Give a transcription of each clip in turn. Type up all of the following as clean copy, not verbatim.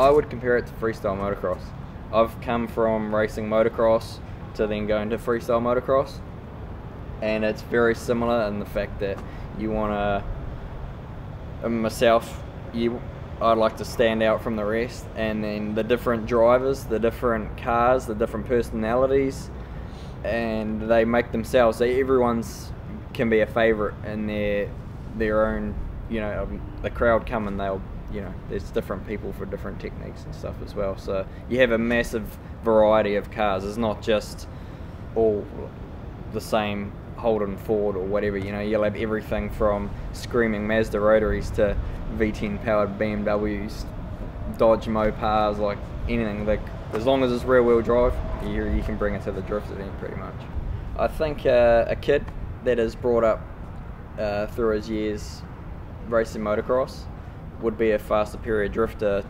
I would compare it to freestyle motocross. I've come from racing motocross to then going to freestyle motocross, and it's very similar in the fact that you want to, myself, I'd like to stand out from the rest, and then the different drivers, the different cars, the different personalities, and they make themselves, everyone's can be a favourite in their own, the crowd come and they'll, there's different people for different techniques and stuff as well. So you have a massive variety of cars. It's not just all the same Holden, Ford or whatever, you'll have everything from screaming Mazda rotaries to V10 powered BMWs, Dodge Mopars, like anything. Like, as long as it's rear wheel drive, you can bring it to the drift event pretty much. I think a kid that is brought up through his years racing motocross would be a far superior drifter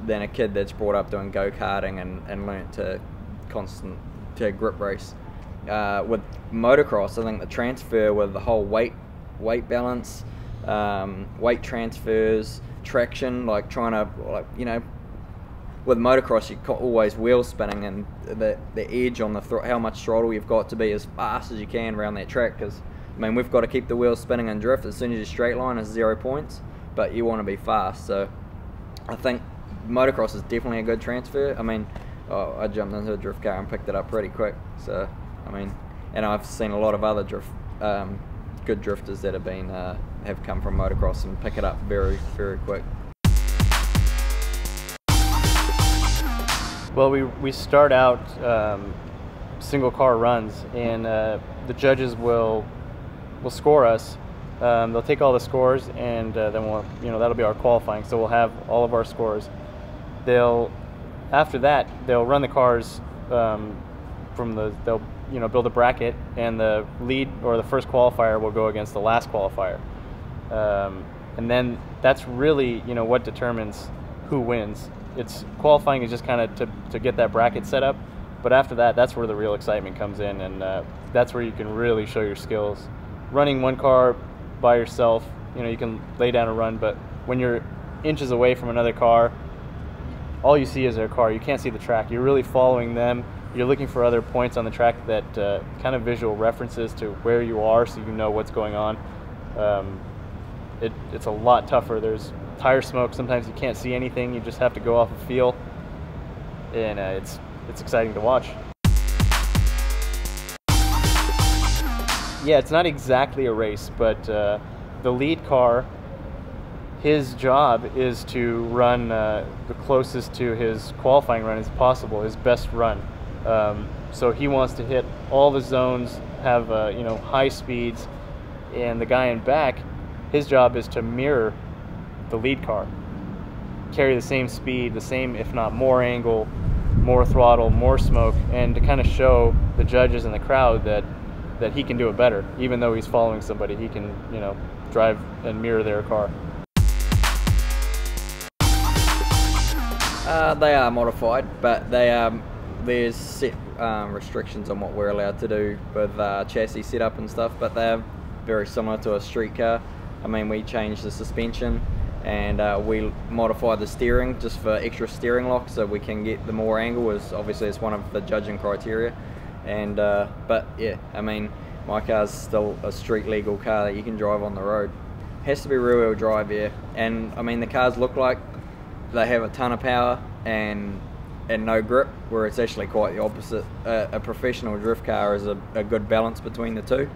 than a kid that's brought up doing go-karting and learnt to grip race. With motocross, I think the transfer with the whole weight balance, weight transfers, traction, like trying to, with motocross you're always wheel spinning, and the edge on the how much throttle you've got to be as fast as you can around that track, because we've got to keep the wheels spinning and drift. As soon as you straight line is 0 points, but you want to be fast. So I think motocross is definitely a good transfer. I jumped into a drift car and picked it up pretty quick. So and I've seen a lot of other good drifters that have come from motocross and pick it up very, very quick. Well, we start out single car runs, and the judges will score us. They'll take all the scores, and then that'll be our qualifying. So we'll have all of our scores. After that they'll run the cars they'll build a bracket, and the lead or the first qualifier will go against the last qualifier, and then that's really what determines who wins. It's qualifying is just kind of to get that bracket set up, but after that, that's where the real excitement comes in, and that's where you can really show your skills. Running one car by yourself, you can lay down a run, but when you're inches away from another car, all you see is their car. You can't see the track. You're really following them. You're looking for other points on the track that kind of visual references to where you are, so you know what's going on. It's a lot tougher. There's tire smoke. Sometimes you can't see anything. You just have to go off of feel, and it's exciting to watch. Yeah, it's not exactly a race, but the lead car, his job is to run the closest to his qualifying run as possible, his best run. So he wants to hit all the zones, have high speeds, and the guy in back, his job is to mirror the lead car, carry the same speed, the same, if not more angle, more throttle, more smoke, and to kind of show the judges and the crowd that he can do it better. Even though he's following somebody, he can drive and mirror their car. They are modified, but there's set restrictions on what we're allowed to do with chassis setup and stuff, but they're very similar to a street car. We changed the suspension, and we modified the steering just for extra steering lock, so we can get the more angle. Obviously it's one of the judging criteria, and but yeah, my car's still a street legal car that you can drive on the road. Has to be rear wheel drive, yeah, and the cars look like they have a ton of power and no grip, where it's actually quite the opposite. A professional drift car is a good balance between the two.